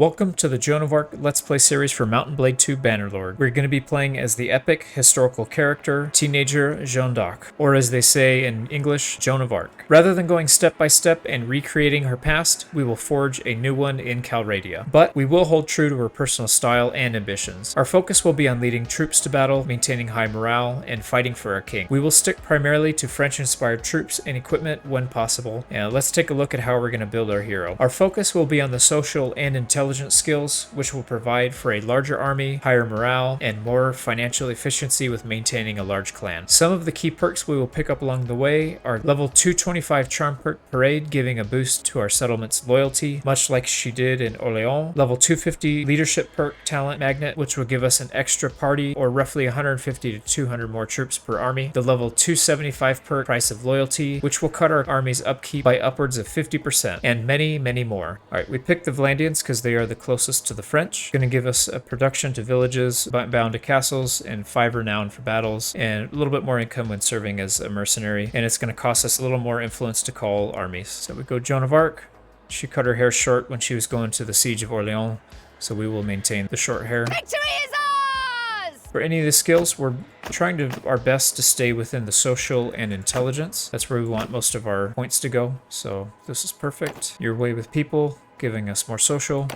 Welcome to the Joan of Arc Let's Play series for Mount & Blade 2 Bannerlord. We're going to be playing as the epic historical character, teenager Jeanne D'Arc, or as they say in English, Joan of Arc. Rather than going step by step and recreating her past, we will forge a new one in Calradia. But we will hold true to her personal style and ambitions. Our focus will be on leading troops to battle, maintaining high morale, and fighting for our king. We will stick primarily to French-inspired troops and equipment when possible. And let's take a look at how we're going to build our hero. Our focus will be on the social and intelligence skills, which will provide for a larger army, higher morale, and more financial efficiency with maintaining a large clan. Some of the key perks we will pick up along the way are level 225 Charm Perk Parade, giving a boost to our settlement's loyalty, much like she did in Orleans. Level 250 Leadership Perk Talent Magnet, which will give us an extra party or roughly 150 to 200 more troops per army. The level 275 perk Price of Loyalty, which will cut our army's upkeep by upwards of 50%, and many, many more. Alright, we picked the Vlandians because they are the closest to the French. Going to give us a production to villages, bound to castles, and 5 renown for battles, and a little bit more income when serving as a mercenary. And it's going to cost us a little more influence to call armies. So we go Joan of Arc. She cut her hair short when she was going to the siege of Orleans, so we will maintain the short hair. Victory is ours! For any of the skills, we're trying our best to stay within the social and intelligence. That's where we want most of our points to go. So this is perfect. Your way with people, giving us more social.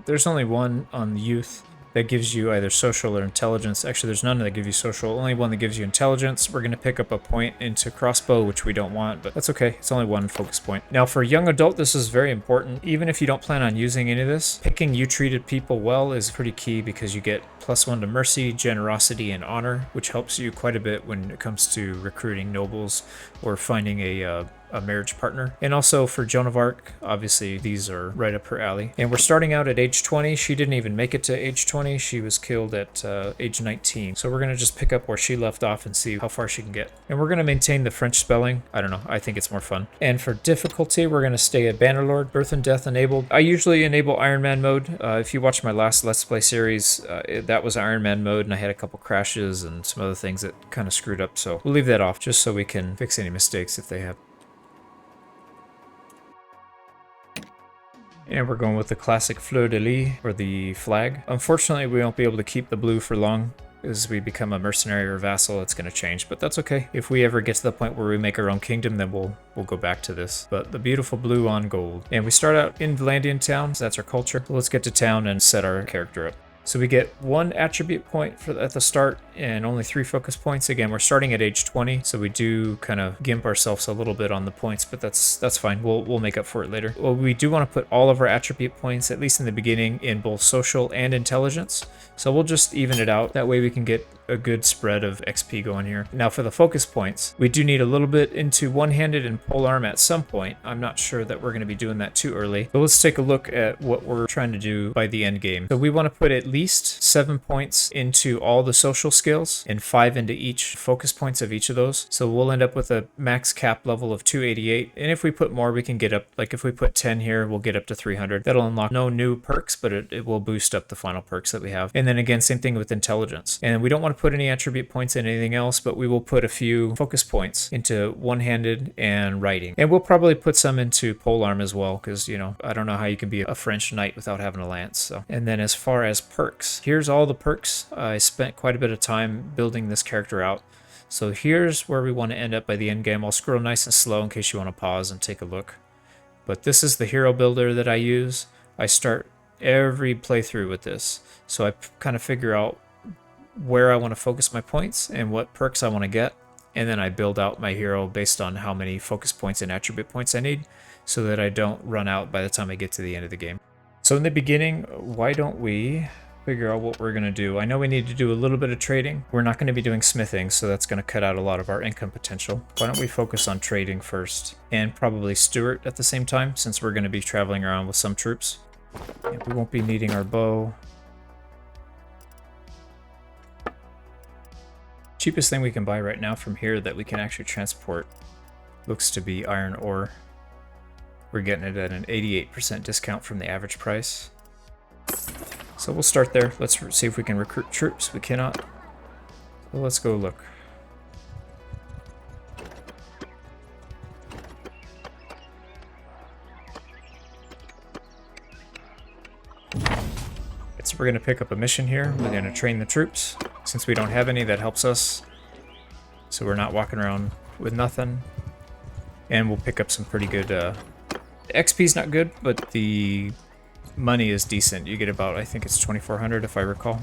There's only one on youth that gives you either social or intelligence. Actually, there's none that give you social, only one that gives you intelligence. We're going to pick up a point into crossbow, which we don't want, but that's okay. It's only one focus point. Now, for young adult, this is very important. Even if you don't plan on using any of this, picking you treated people well is pretty key because you get +1 to mercy, generosity, and honor, which helps you quite a bit when it comes to recruiting nobles or finding a marriage partner. And also for Joan of Arc, obviously these are right up her alley. And we're starting out at age 20. She didn't even make it to age 20. She was killed at age 19. So we're going to just pick up where she left off and see how far she can get. And we're going to maintain the French spelling. I don't know. I think it's more fun. And for difficulty, we're going to stay at Bannerlord, Birth and Death enabled. I usually enable Iron Man mode. If you watch my last Let's Play series, that was Iron Man mode, and I had a couple crashes and some other things that kind of screwed up. So we'll leave that off just so we can fix any mistakes if they have. And we're going with the classic fleur-de-lis, or the flag. Unfortunately, we won't be able to keep the blue for long. As we become a mercenary or vassal, it's going to change, but that's okay. If we ever get to the point where we make our own kingdom, then we'll go back to this. But the beautiful blue on gold. And we start out in Vlandian town, so that's our culture. Let's get to town and set our character up. So we get 1 attribute point at the start and only 3 focus points. Again, we're starting at age 20, so we do kind of gimp ourselves a little bit on the points, but that's fine. We'll make up for it later. Well, we do want to put all of our attribute points, at least in the beginning, in both social and intelligence. So we'll just even it out. That way we can get a good spread of XP going here. Now for the focus points, we do need a little bit into one-handed and polearm at some point. I'm not sure that we're going to be doing that too early, but let's take a look at what we're trying to do by the end game. So we want to put at least 7 points into all the social skills and 5 into each focus points of each of those. So we'll end up with a max cap level of 288. And if we put more, we can get up, like if we put 10 here, we'll get up to 300. That'll unlock no new perks, but it will boost up the final perks that we have. And then again, same thing with intelligence. And we don't want to put any attribute points in anything else, but we will put a few focus points into one-handed and riding. And we'll probably put some into polearm as well, because, you know, I don't know how you can be a French knight without having a lance. So. And then as far as perks, here's all the perks. I spent quite a bit of time building this character out. So here's where we want to end up by the end game. I'll scroll nice and slow in case you want to pause and take a look. But this is the hero builder that I use. I start every playthrough with this. So I kind of figure out where I want to focus my points and what perks I want to get. And then I build out my hero based on how many focus points and attribute points I need so that I don't run out by the time I get to the end of the game. So in the beginning, why don't we figure out what we're going to do? I know we need to do a little bit of trading. We're not going to be doing smithing, so that's going to cut out a lot of our income potential. Why don't we focus on trading first and probably Stewart at the same time, since we're going to be traveling around with some troops. And we won't be needing our bow. Cheapest thing we can buy right now from here that we can actually transport looks to be iron ore. We're getting it at an 88% discount from the average price. So we'll start there. Let's see if we can recruit troops. We cannot. Well, let's go look. we're going to pick up a mission here. We're going to train the troops. Since we don't have any, that helps us. So we're not walking around with nothing. And we'll pick up some pretty good... the XP's not good, but the money is decent. You get about, I think it's 2,400 if I recall.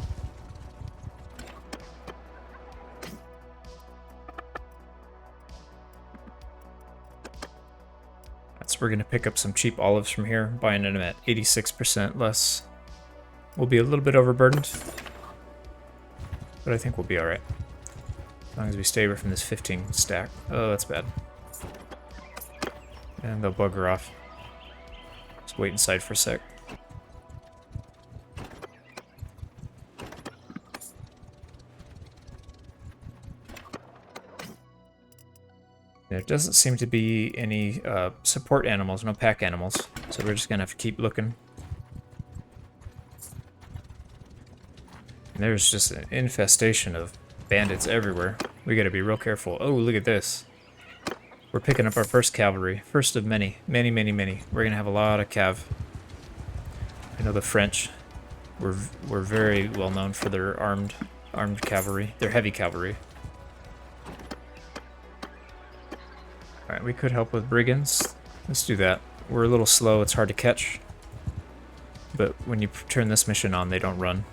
So we're going to pick up some cheap olives from here, buying them at 86% less. We'll be a little bit overburdened, but I think we'll be alright. As long as we stay away from this 15 stack. Oh, that's bad. And they'll bugger off. Just wait inside for a sec. There doesn't seem to be any support animals, no pack animals, so we're just going to have to keep looking. And there's just an infestation of bandits everywhere. We got to be real careful. Oh, look at this. We're picking up our first cavalry. First of many. Many, many, many. We're going to have a lot of cav. I know the French were very well known for their armed cavalry. Their heavy cavalry. Alright, we could help with brigands. Let's do that. We're a little slow, it's hard to catch. But when you turn this mission on, they don't run.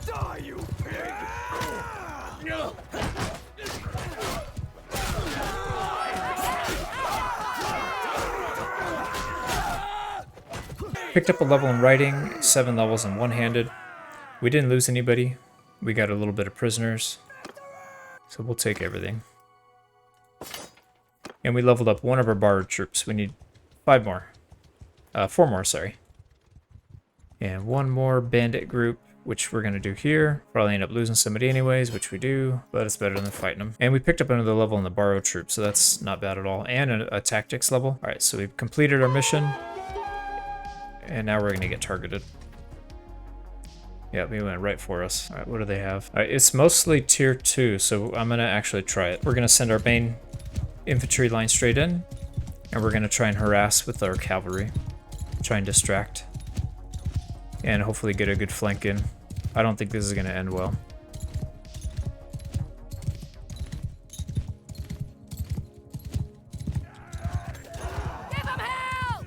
Die, you pig! Picked up a level in writing, 7 levels in one-handed. We didn't lose anybody. We got a little bit of prisoners, so we'll take everything. And we leveled up one of our borrowed troops. We need 5 more. 4 more, sorry. And 1 more bandit group, which we're going to do here. Probably end up losing somebody anyways, which we do, but it's better than fighting them. And we picked up another level in the borrowed troop, so that's not bad at all. And a tactics level. Alright, so we've completed our mission. And now we're going to get targeted. Yeah, they went right for us. Alright, what do they have? Alright, it's mostly tier 2, so I'm going to actually try it. We're going to send our main infantry line straight in, and we're going to try and harass with our cavalry. Try and distract. And hopefully get a good flank in. I don't think this is going to end well. Give 'em hell!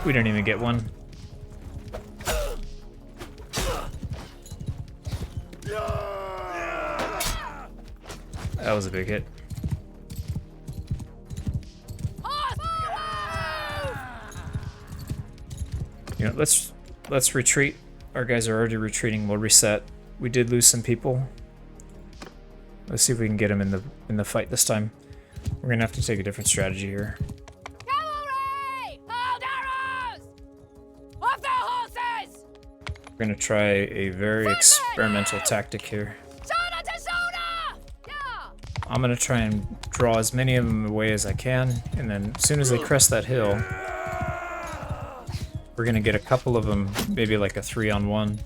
We didn't even get one. That was a big hit. You know, let's retreat. Our guys are already retreating. We'll reset. We did lose some people. Let's see if we can get them in the fight this time. We're gonna have to take a different strategy here. Cavalry! Hold arrows! Off their horses! We're gonna try a very experimental tactic here. Shoulder to shoulder! Yeah! I'm gonna try and draw as many of them away as I can, and then as soon as they crest that hill, we're gonna get a couple of them, maybe like a 3-on-1.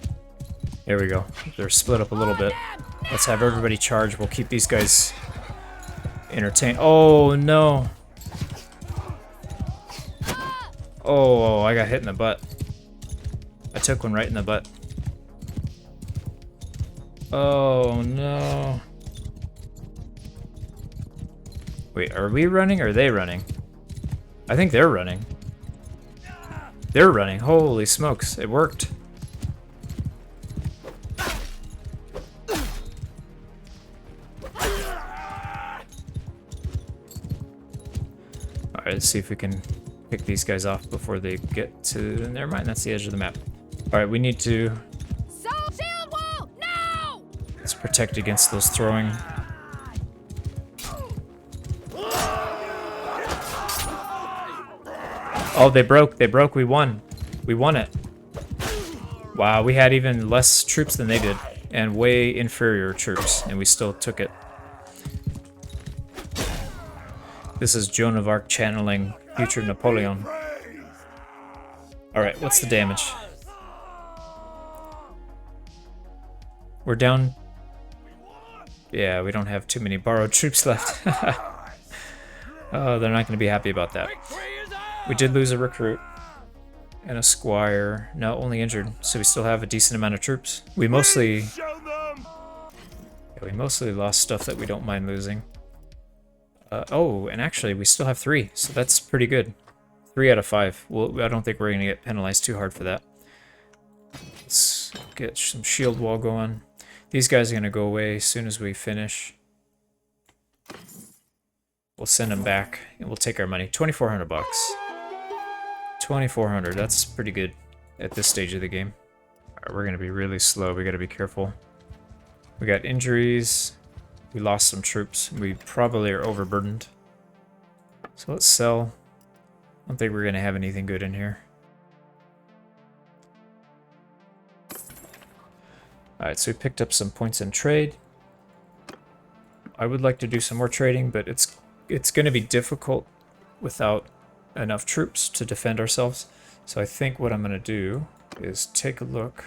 There we go. They're split up a little bit. Let's have everybody charge. We'll keep these guys entertained. Oh no! Oh, I got hit in the butt. I took one right in the butt. Oh no. Wait, are we running or are they running? I think they're running. They're running. Holy smokes, it worked. Alright, let's see if we can pick these guys off before they get to... Never mind, that's the edge of the map. Alright, we need to... So shield wall! Now! Let's protect against those throwing. Oh, they broke, we won. We won it. Wow, we had even less troops than they did, and way inferior troops, and we still took it. This is Joan of Arc channeling future Napoleon. Alright, what's the damage? We're down Yeah, we don't have too many borrowed troops left. Oh, they're not going to be happy about that. We did lose a recruit and a squire. No, only injured, so we still have a decent amount of troops. We mostly lost stuff that we don't mind losing. Oh, and actually we still have 3, so that's pretty good. 3 out of 5. Well, I don't think we're going to get penalized too hard for that. Let's get some shield wall going. These guys are going to go away as soon as we finish. We'll send them back and we'll take our money. 2,400 bucks. 2,400, that's pretty good at this stage of the game. Alright, we're going to be really slow. We got to be careful. We got injuries. We lost some troops. We probably are overburdened. So let's sell. I don't think we're going to have anything good in here. Alright, so we picked up some points in trade. I would like to do some more trading, but it's going to be difficult without enough troops to defend ourselves. So I think what I'm going to do is take a look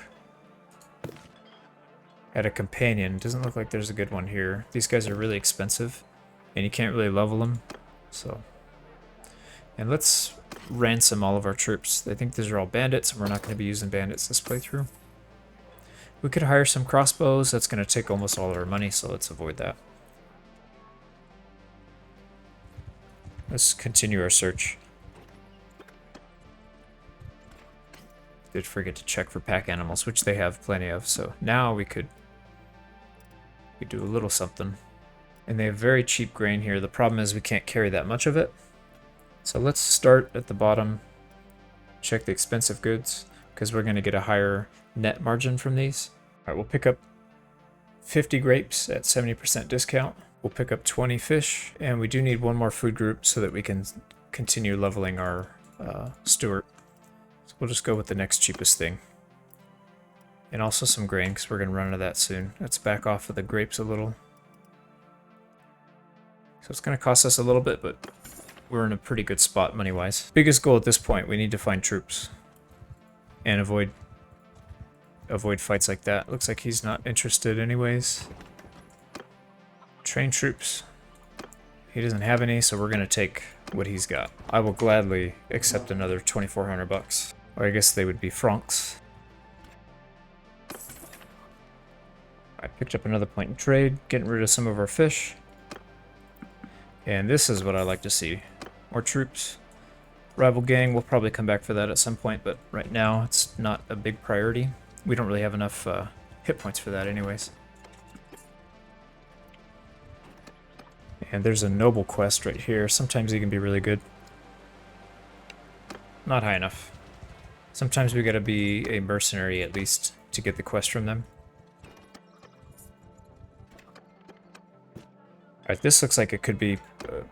at a companion. Doesn't look like there's a good one here. These guys are really expensive, and you can't really level them. So, and let's ransom all of our troops. I think these are all bandits, and we're not going to be using bandits this playthrough. We could hire some crossbows. That's going to take almost all of our money, so let's avoid that. Let's continue our search. Did forget to check for pack animals, which they have plenty of, so now we could do a little something. And they have very cheap grain here. The problem is we can't carry that much of it. So let's start at the bottom, check the expensive goods, because we're going to get a higher net margin from these. Alright, we'll pick up 50 grapes at 70% discount. We'll pick up 20 fish, and we do need one more food group so that we can continue leveling our steward. So we'll just go with the next cheapest thing. And also some grain, because we're going to run out of that soon. Let's back off of the grapes a little. So it's going to cost us a little bit, but we're in a pretty good spot money-wise. Biggest goal at this point, we need to find troops. And avoid fights like that. Looks like he's not interested anyways. Train troops. He doesn't have any, so we're going to take what he's got. I will gladly accept another 2,400 bucks. Or I guess they would be francs. I picked up another point in trade, getting rid of some of our fish. And this is what I like to see. More troops. Rival gang, we'll probably come back for that at some point, but right now it's not a big priority. We don't really have enough hit points for that anyways. And there's a noble quest right here. Sometimes he can be really good. Not high enough. Sometimes we gotta be a mercenary at least to get the quest from them. Alright, this looks like it could be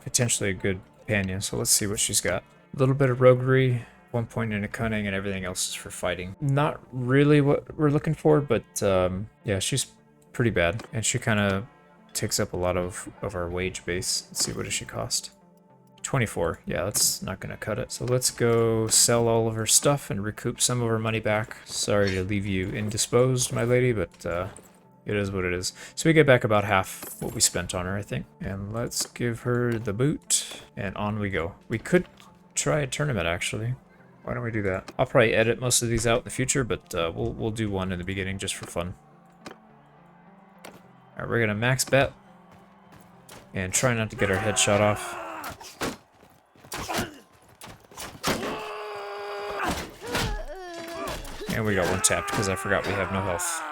potentially a good companion, so let's see what she's got. A little bit of roguery, 1 point into cunning, and everything else is for fighting. Not really what we're looking for, but yeah, she's pretty bad. And she kind of takes up a lot of our wage base. Let's see, what does she cost? 24. Yeah, that's not going to cut it. So let's go sell all of her stuff and recoup some of her money back. Sorry to leave you indisposed, my lady, but it is what it is. So we get back about half what we spent on her, I think. And let's give her the boot, and on we go. We could try a tournament, actually. Why don't we do that? I'll probably edit most of these out in the future, but we'll do one in the beginning just for fun. Alright, we're gonna max bet and try not to get our head shot off. And we got one tapped because I forgot we have no health.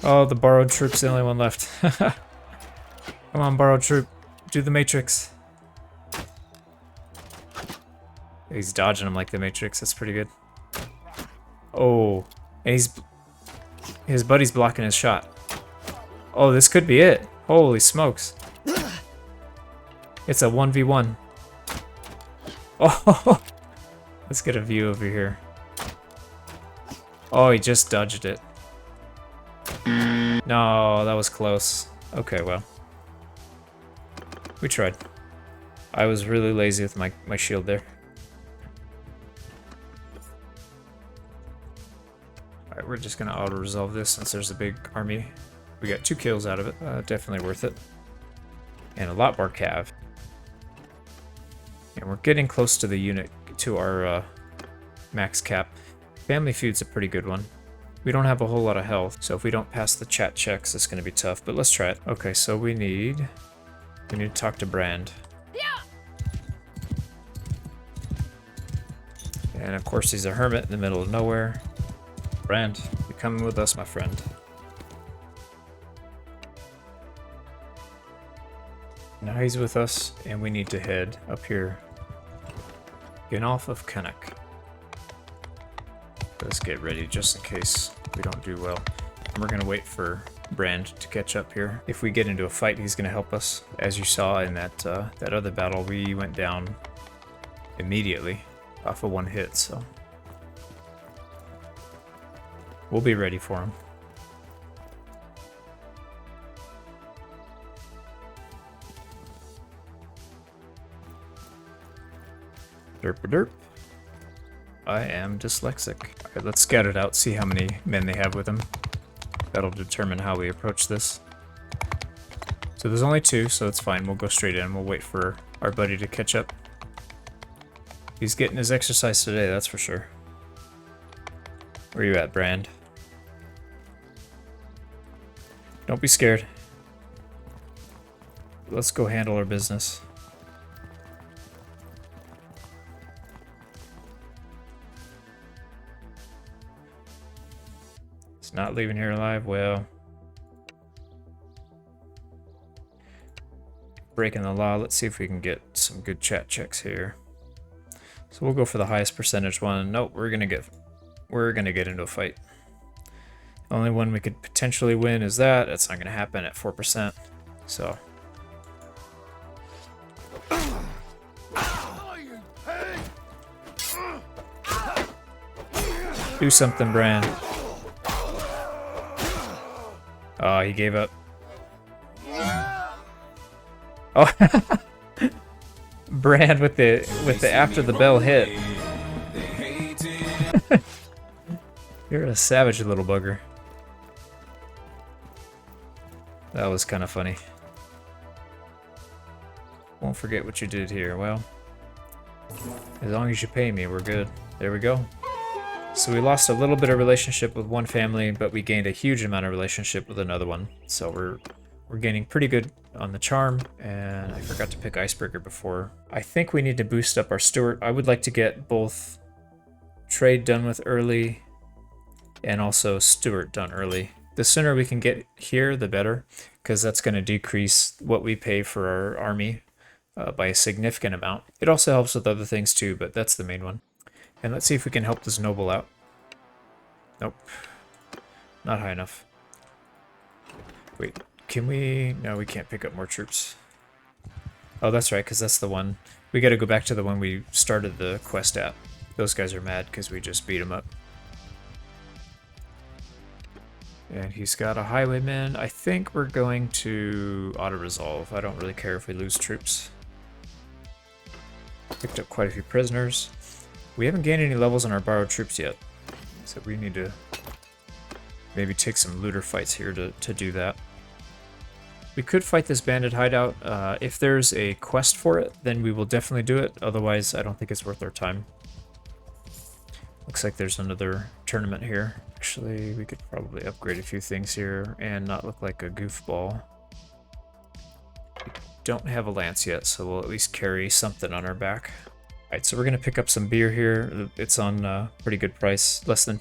Oh, the borrowed troop's the only one left. Come on, borrowed troop. Do the Matrix. He's dodging him like the Matrix. That's pretty good. Oh, and his buddy's blocking his shot. Oh, this could be it. Holy smokes. It's a 1v1. Oh, let's get a view over here. Oh, he just dodged it. No, that was close. Okay, well. We tried. I was really lazy with my shield there. Alright, we're just gonna auto-resolve this since there's a big army. We got 2 kills out of it. Definitely worth it. And a lot more cav. And we're getting close to the unit, to our max cap. Family Feud's a pretty good one. We don't have a whole lot of health, so if we don't pass the chat checks, it's going to be tough, but let's try it. Okay, so we need to talk to Brand. Yeah. And of course he's a hermit in the middle of nowhere. Brand, you're coming with us, my friend. Now he's with us, and we need to head up here. Get off of Canuck. Let's get ready just in case we don't do well. And we're gonna wait for Brand to catch up here. If we get into a fight, he's gonna help us. As you saw in that that other battle, we went down immediately off of 1 hit, so we'll be ready for him. Derp derp. I am dyslexic. Alright, let's scout it out, see how many men they have with them. That'll determine how we approach this. So there's only 2, so it's fine. We'll go straight in. We'll wait for our buddy to catch up. He's getting his exercise today, that's for sure. Where you at, Brand? Don't be scared. Let's go handle our business. It's not leaving here alive. Well, breaking the law. Let's see if we can get some good chat checks here. So we'll go for the highest percentage one. Nope, we're gonna get into a fight. Only one we could potentially win is that. That's not gonna happen at 4%. So do something, Brand. Oh, he gave up. Oh, Brand with the after the bell hit. You're a savage little bugger. That was kind of funny. Won't forget what you did here. Well, as long as you pay me, we're good. There we go. So we lost a little bit of relationship with one family, but we gained a huge amount of relationship with another one. So we're gaining pretty good on the charm, and I forgot to pick Icebreaker before. I think we need to boost up our Steward. I would like to get both trade done with early and also Steward done early. The sooner we can get here, the better, because that's going to decrease what we pay for our army by a significant amount. It also helps with other things too, but that's the main one. And let's see if we can help this noble out. Nope. Not high enough. Wait, can we? No, we can't pick up more troops. Oh, that's right, because that's the one. We got to go back to the one we started the quest at. Those guys are mad because we just beat them up. And he's got a highwayman. I think we're going to auto-resolve. I don't really care if we lose troops. Picked up quite a few prisoners. We haven't gained any levels on our borrowed troops yet, so we need to maybe take some looter fights here to do that. We could fight this bandit hideout. If there's a quest for it, then we will definitely do it. Otherwise, I don't think it's worth our time. Looks like there's another tournament here. Actually, we could probably upgrade a few things here and not look like a goofball. We don't have a lance yet, so we'll at least carry something on our back. Alright, so we're gonna pick up some beer here. It's on pretty good price, less than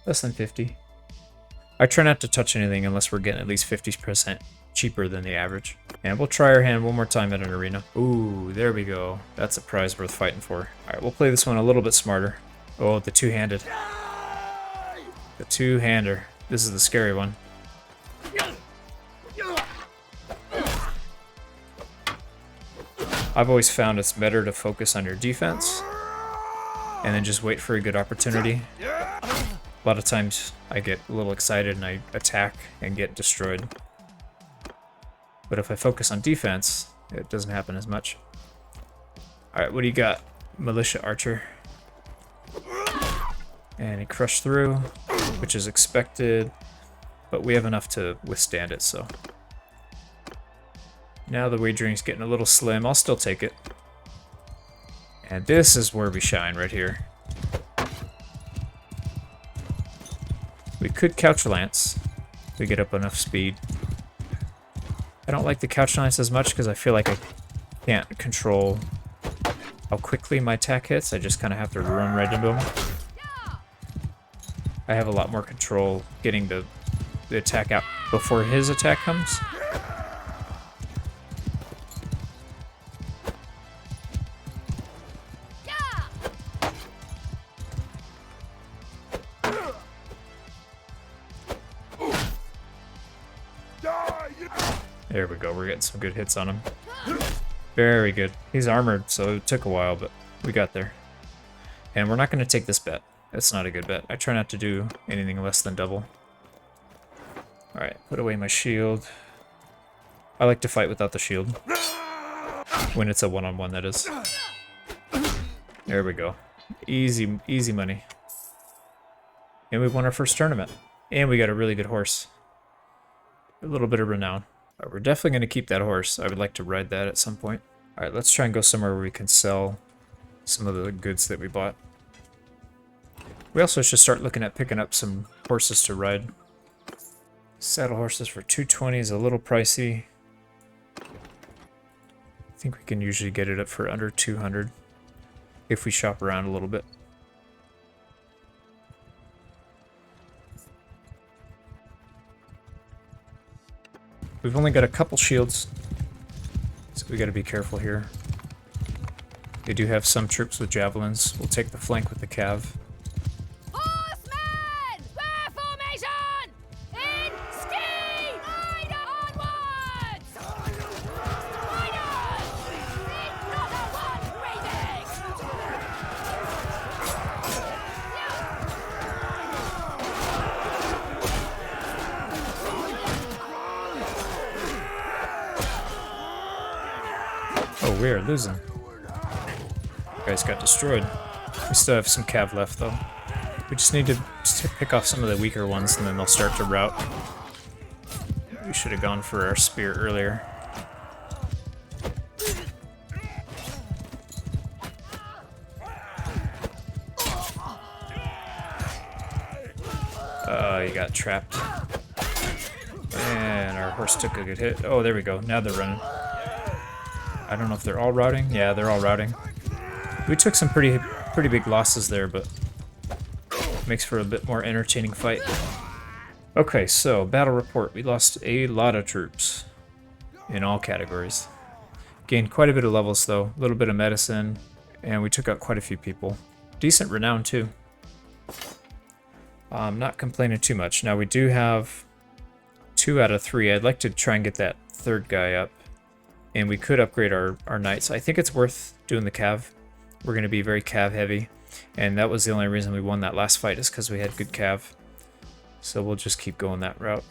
50. I try not to touch anything unless we're getting at least 50% cheaper than the average. And we'll try our hand one more time at an arena. Ooh, there we go. That's a prize worth fighting for. Alright, we'll play this one a little bit smarter. Oh, the two-handed. The two-hander. This is the scary one. I've always found it's better to focus on your defense and then just wait for a good opportunity. A lot of times I get a little excited and I attack and get destroyed. But if I focus on defense, it doesn't happen as much. Alright, what do you got? Militia Archer. And he crushed through. which is expected, but we have enough to withstand it, so. Now the wagering's getting a little slim. I'll still take it. And this is where we shine right here. We could couch lance if we get up enough speed. I don't like the couch lance as much because I feel like I can't control how quickly my attack hits. I just kind of have to run right into him. I have a lot more control getting the attack out before his attack comes. There we go, we're getting some good hits on him. Very good. He's armored, so it took a while, but we got there. And we're not going to take this bet. That's not a good bet. I try not to do anything less than double. Alright, put away my shield. I like to fight without the shield. When it's a one-on-one, that is. There we go. Easy, easy money. And we won our first tournament. And we got a really good horse. A little bit of renown. Right, we're definitely going to keep that horse. I would like to ride that at some point. Alright, let's try and go somewhere where we can sell some of the goods that we bought. We also should start looking at picking up some horses to ride. Saddle horses for 220 is a little pricey. I think we can usually get it up for under 200 if we shop around a little bit. We've only got a couple shields, so we got to be careful here. They do have some troops with javelins. We'll take the flank with the cav. Horsemen! Square formation! In ski! Rider onwards! Riders! Leave not a one breathing! Oh, we are losing. Guys got destroyed. We still have some cav left though. We just need to pick off some of the weaker ones and then they'll start to rout. We should have gone for our spear earlier. He got trapped. And our horse took a good hit. Oh, there we go. Now they're running. I don't know if they're all routing. Yeah, they're all routing. We took some pretty big losses there, but makes for a bit more entertaining fight. Okay, so battle report. We lost a lot of troops in all categories. Gained quite a bit of levels though, a little bit of medicine, and we took out quite a few people. Decent renown too. Not complaining too much. Now we do have 2 out of 3. I'd like to try and get that third guy up. And we could upgrade our knights. I think it's worth doing the cav. We're going to be very cav heavy. And that was the only reason we won that last fight, is because we had good cav. So we'll just keep going that route.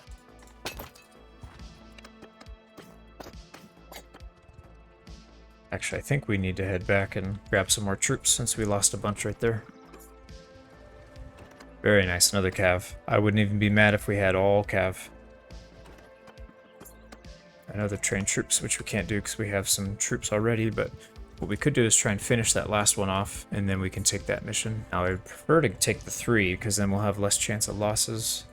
Actually, I think we need to head back and grab some more troops since we lost a bunch right there. Very nice, another cav. I wouldn't even be mad if we had all cav. I know the trained troops, which we can't do because we have some troops already, but what we could do is try and finish that last one off, and then we can take that mission. Now, I would prefer to take the 3, because then we'll have less chance of losses.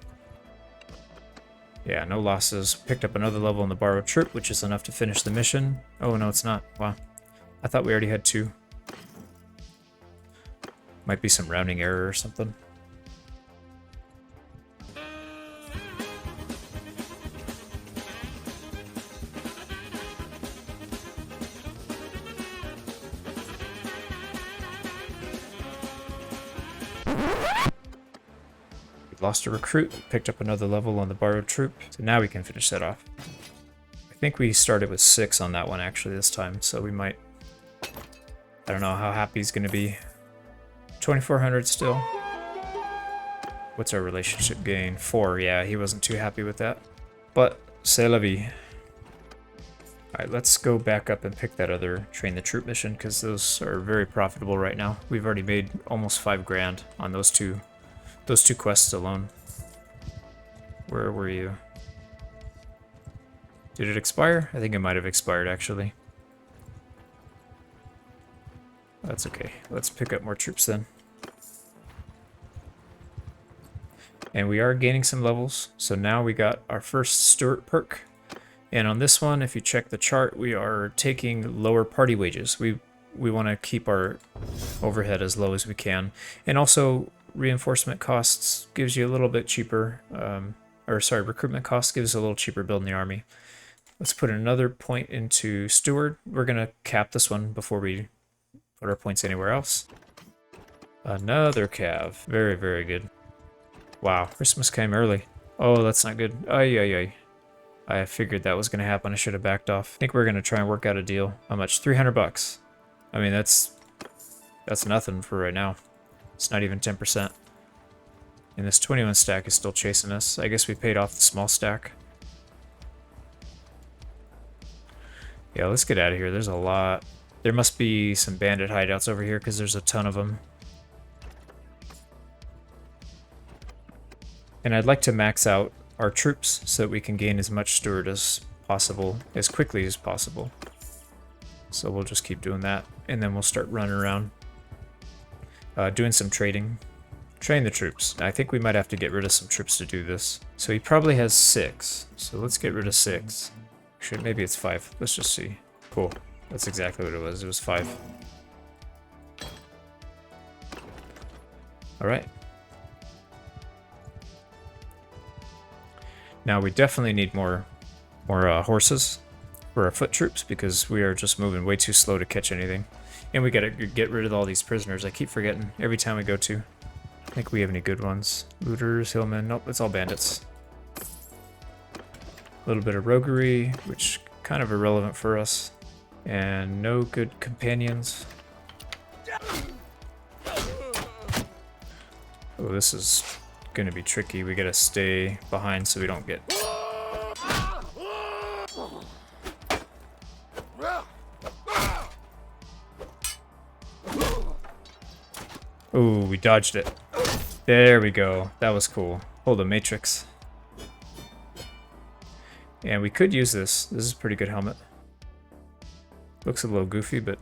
Yeah, no losses. Picked up another level in the borrowed troop, which is enough to finish the mission. Oh, no, it's not. Wow. I thought we already had 2. Might be some rounding error or something. Lost a recruit, picked up another level on the borrowed troop, so now we can finish that off. I think we started with 6 on that one actually this time, so we might... I don't know how happy he's going to be. 2400 still. What's our relationship gain? 4, yeah, he wasn't too happy with that. But, c'est la vie. Alright, let's go back up and pick that other train the troop mission, because those are very profitable right now. We've already made almost 5 grand on those 2 Those 2 quests alone. Where were you? Did it expire? I think it might have expired, actually. That's okay. Let's pick up more troops then. And we are gaining some levels. So now we got our first Stuart perk. And on this one, if you check the chart, we are taking lower party wages. We want to keep our overhead as low as we can. And also, reinforcement costs gives you a little bit cheaper, recruitment costs gives a little cheaper building the army. Let's put another point into Steward. We're going to cap this one before we put our points anywhere else. Another cav. Very, very good. Wow, Christmas came early. Oh, that's not good. Ay, ay, ay. I figured that was going to happen. I should have backed off. I think we're going to try and work out a deal. How much? 300 bucks. I mean, that's nothing for right now. It's not even 10%. And this 21 stack is still chasing us. I guess we paid off the small stack. Yeah, let's get out of here. There's a lot. There must be some bandit hideouts over here because there's a ton of them. And I'd like to max out our troops so that we can gain as much steward as possible, as quickly as possible. So we'll just keep doing that, and then we'll start running around, doing some trading. Train the troops. I think we might have to get rid of some troops to do this. So he probably has 6, so let's get rid of 6. Actually, maybe it's 5. Let's just see. Cool. That's exactly what it was. It was 5. Alright. Now we definitely need more horses for our foot troops because we are just moving way too slow to catch anything. And we gotta get rid of all these prisoners. I keep forgetting every time we go to. I think we have any good ones. Looters, hillmen. Nope, it's all bandits. A little bit of roguery, which kind of irrelevant for us. And no good companions. Oh, this is gonna be tricky. We gotta stay behind so we don't get... Ooh, we dodged it. There we go. That was cool. Hold the matrix. And we could use this. This is a pretty good helmet. Looks a little goofy, but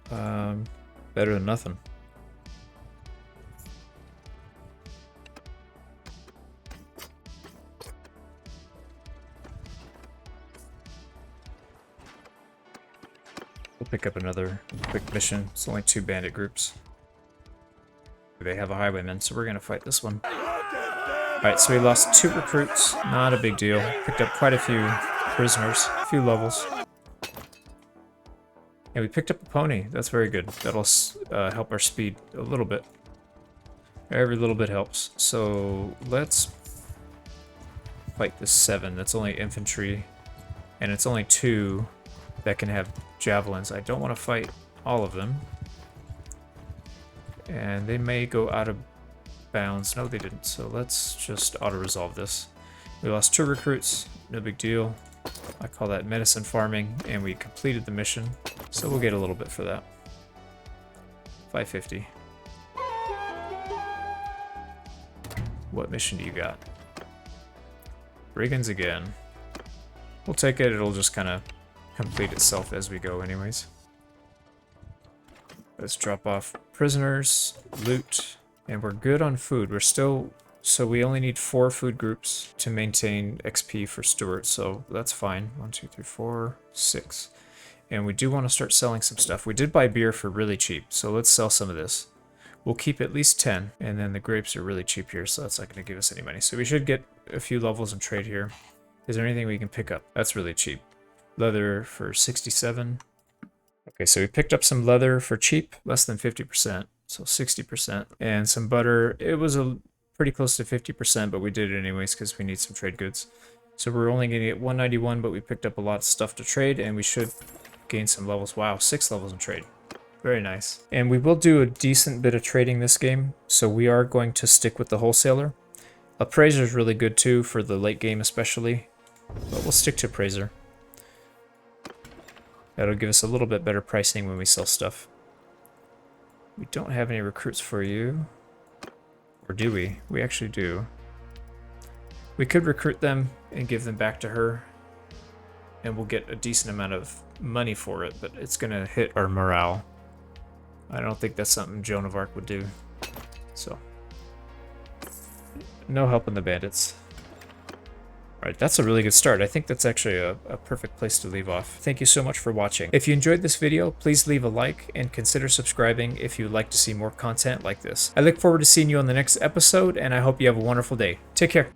better than nothing. We'll pick up another quick mission. It's only 2 bandit groups. They have a highwayman, so we're gonna fight this one. Alright, so we lost 2 recruits. Not a big deal. Picked up quite a few prisoners, a few levels. And we picked up a pony. That's very good. That'll help our speed a little bit. Every little bit helps. So let's fight this 7. That's only infantry. And it's only 2 that can have javelins. I don't want to fight all of them. And they may go out of bounds. No, they didn't. So let's just auto-resolve this. We lost 2 recruits. No big deal. I call that medicine farming, and we completed the mission. So we'll get a little bit for that. 550. What mission do you got? Brigands again. We'll take it. It'll just kind of complete itself as we go anyways. Let's drop off prisoners, loot, and we're good on food. We're still... So we only need 4 food groups to maintain XP for Stuart, so that's fine. 1, 2, 3, 4, 6. And we do want to start selling some stuff. We did buy beer for really cheap, so let's sell some of this. We'll keep at least 10, and then the grapes are really cheap here, so that's not going to give us any money. So we should get a few levels in trade here. Is there anything we can pick up? That's really cheap. Leather for 67. Okay, so we picked up some leather for cheap, less than 50%, so 60%. And some butter. It was pretty close to 50%, but we did it anyways because we need some trade goods. So we're only going to get 191, but we picked up a lot of stuff to trade, and we should gain some levels. Wow, 6 levels in trade. Very nice. And we will do a decent bit of trading this game, so we are going to stick with the wholesaler. Appraiser is really good too, for the late game especially, but we'll stick to Appraiser. That'll give us a little bit better pricing when we sell stuff. We don't have any recruits for you. Or do we? We actually do. We could recruit them and give them back to her, and we'll get a decent amount of money for it, but it's gonna hit our morale. I don't think that's something Joan of Arc would do. So, no helping the bandits. Alright, that's a really good start. I think that's actually a perfect place to leave off. Thank you so much for watching. If you enjoyed this video, please leave a like and consider subscribing if you'd like to see more content like this. I look forward to seeing you on the next episode, and I hope you have a wonderful day. Take care.